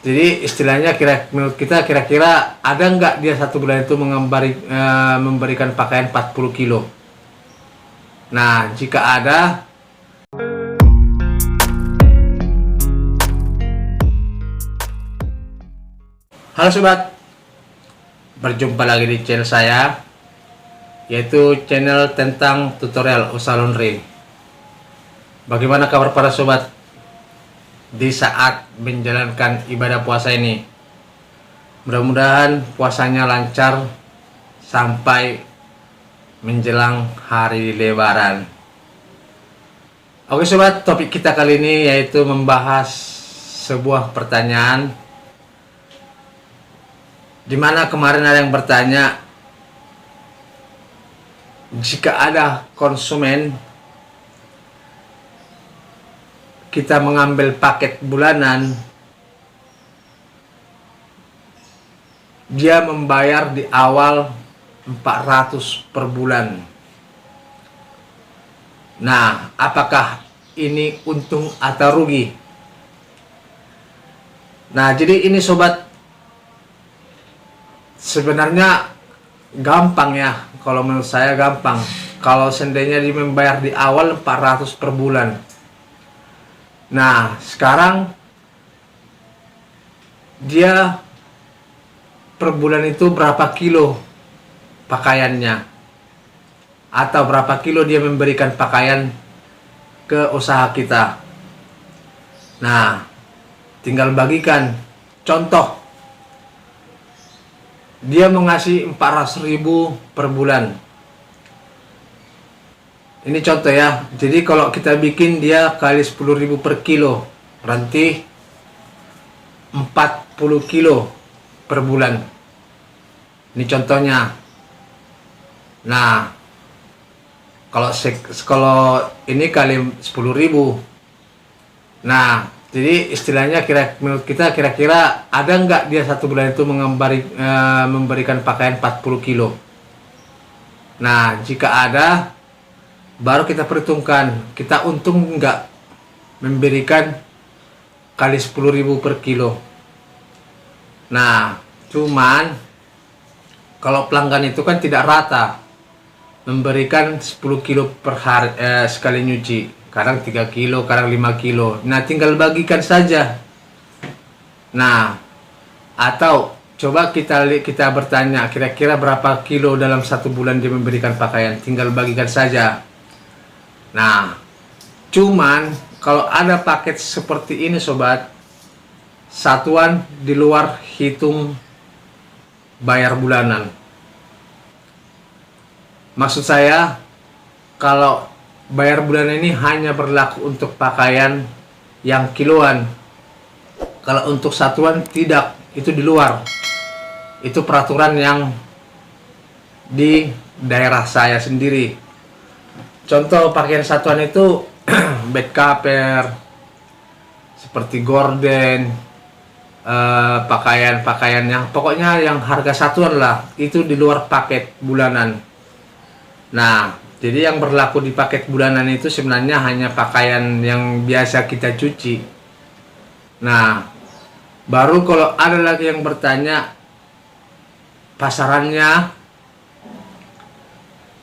Jadi istilahnya menurut kita kira-kira ada nggak dia satu bulan itu memberikan pakaian 40 kilo. Nah, jika ada, halo sobat, berjumpa lagi di channel saya, yaitu channel tentang tutorial usaha laundry. Bagaimana kabar para sobat di saat menjalankan ibadah puasa ini? Mudah-mudahan puasanya lancar sampai menjelang hari Lebaran. Oke sobat, topik kita kali ini yaitu membahas sebuah pertanyaan, dimana kemarin ada yang bertanya, jika ada konsumen kita mengambil paket bulanan, dia membayar di awal 400 per bulan. Nah, apakah ini untung atau rugi? Nah, jadi ini sobat, sebenarnya gampang ya, kalau menurut saya gampang. Kalau seandainya dia membayar di awal 400 per bulan. Nah, sekarang dia per bulan itu berapa kilo pakaiannya, atau berapa kilo dia memberikan pakaian ke usaha kita. Nah, tinggal bagikan. Contoh, dia mengasih 400.000 per bulan. Ini contoh ya. Jadi kalau kita bikin dia kali 10.000 per kilo, berarti 40 kilo per bulan. Ini contohnya. Nah, kalau ini kali 10.000. Nah, jadi istilahnya menurut kita kira-kira ada nggak dia satu bulan itu memberikan pakaian 40 kilo. Nah, jika ada, baru kita perhitungkan kita untung nggak memberikan kali 10.000 per kilo. Nah, cuman kalau pelanggan itu kan tidak rata memberikan 10 kilo per hari sekali nyuci. Kadang 3 kilo, kadang 5 kilo. Nah, tinggal bagikan saja. Nah, atau coba kita bertanya, kira-kira berapa kilo dalam satu bulan dia memberikan pakaian. Tinggal bagikan saja. Nah, cuman kalau ada paket seperti ini sobat, satuan di luar hitung bayar bulanan. Maksud saya, kalau bayar bulanan ini hanya berlaku untuk pakaian yang kiloan. Kalau untuk satuan tidak, itu di luar. Itu peraturan yang di daerah saya sendiri. Contoh pakaian satuan itu bed cover, seperti gorden, pakaian yang pokoknya yang harga satuan lah, itu di luar paket bulanan. Nah, jadi yang berlaku di paket bulanan itu sebenarnya hanya pakaian yang biasa kita cuci. Nah, baru kalau ada lagi yang bertanya, pasarannya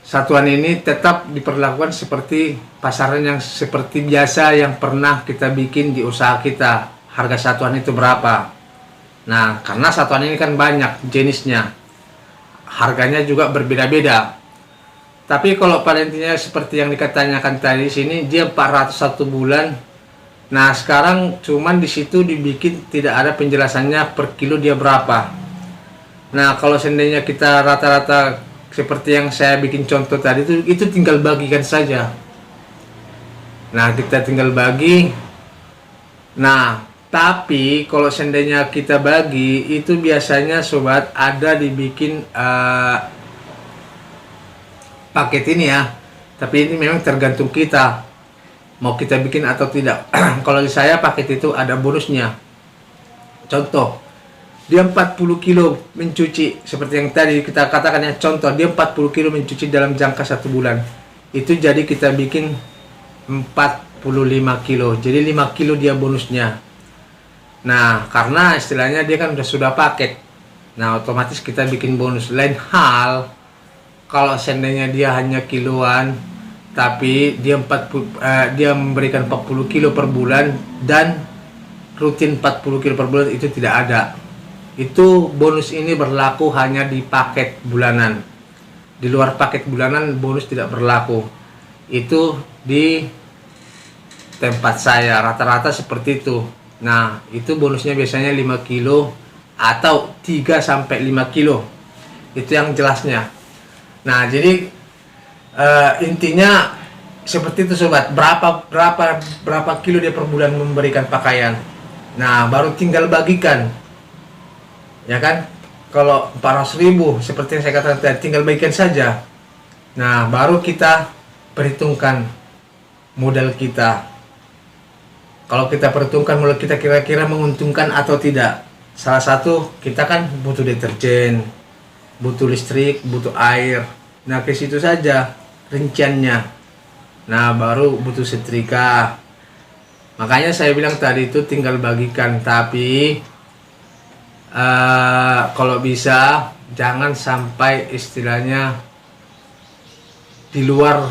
satuan ini tetap diperlakukan seperti pasaran yang seperti biasa yang pernah kita bikin di usaha kita. Harga satuan itu berapa? Nah, karena satuan ini kan banyak jenisnya, harganya juga berbeda-beda. Tapi kalau pada intinya seperti yang dikatanyakan tadi sini, dia 401 bulan. Nah, sekarang cuman di situ dibikin tidak ada penjelasannya per kilo dia berapa. Nah, kalau seandainya kita rata-rata seperti yang saya bikin contoh tadi itu tinggal bagikan saja. Nah, kita tinggal bagi. Nah, tapi kalau seandainya kita bagi, itu biasanya sobat ada dibikin paket ini ya. Tapi ini memang tergantung kita mau kita bikin atau tidak. Kalau di saya paket itu ada bonusnya. Contoh, dia 40 kilo mencuci, seperti yang tadi kita katakan ya, contoh dia 40 kilo mencuci dalam jangka 1 bulan. Itu jadi kita bikin 45 kilo. Jadi 5 kilo dia bonusnya. Nah, karena istilahnya dia kan sudah paket. Nah, otomatis kita bikin bonus. Lain hal kalau seandainya dia hanya kiloan, tapi dia memberikan 40 kilo per bulan dan rutin 40 kilo per bulan, itu tidak ada. Itu bonus ini berlaku hanya di paket bulanan. Di luar paket bulanan bonus tidak berlaku. Itu di tempat saya rata-rata seperti itu. Nah, itu bonusnya biasanya 5 kilo atau 3 sampai 5 kilo. Itu yang jelasnya. Nah, jadi intinya seperti itu sobat. Berapa kilo dia per bulan memberikan pakaian. Nah, baru tinggal bagikan. Ya kan? Kalau 400.000 seperti yang saya katakan tadi, tinggal bagikan saja. Nah, baru kita perhitungkan modal kita. Kalau kita perhitungkan modal kita kira-kira menguntungkan atau tidak. Salah satu, kita kan butuh deterjen, butuh listrik, butuh air. Nah, ke situ saja rinciannya. Nah, baru butuh setrika. Makanya saya bilang tadi itu tinggal bagikan. Tapi kalau bisa jangan sampai istilahnya di luar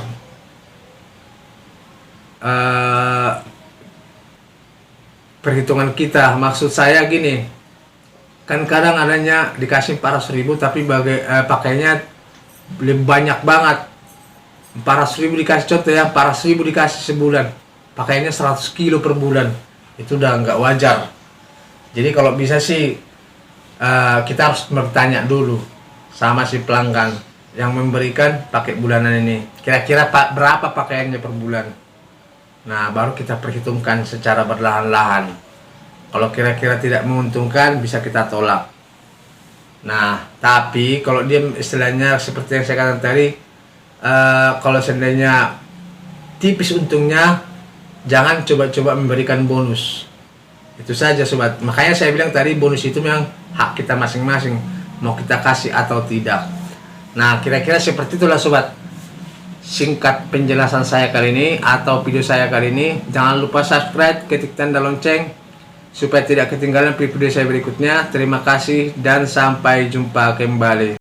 perhitungan kita. Maksud saya gini, kan kadang adanya dikasih 400.000 tapi pakainya lebih banyak banget. 400.000 dikasih, contoh ya, 400.000 dikasih sebulan, pakainya 100 kilo per bulan. Itu udah nggak wajar. Jadi kalau bisa sih kita harus bertanya dulu sama si pelanggan yang memberikan paket bulanan ini, kira-kira berapa pakaiannya per bulan. Nah, baru kita perhitungkan secara berlahan-lahan. Kalau kira-kira tidak menguntungkan, bisa kita tolak. Nah, tapi kalau dia istilahnya seperti yang saya katakan tadi, kalau seandainya tipis untungnya, jangan coba-coba memberikan bonus. Itu saja sobat. Makanya saya bilang tadi, bonus itu memang hak kita masing-masing, mau kita kasih atau tidak. Nah, kira-kira seperti itulah sobat. Singkat penjelasan saya kali ini atau video saya kali ini. Jangan lupa subscribe, ketik tanda lonceng supaya tidak ketinggalan video saya berikutnya. Terima kasih dan sampai jumpa kembali.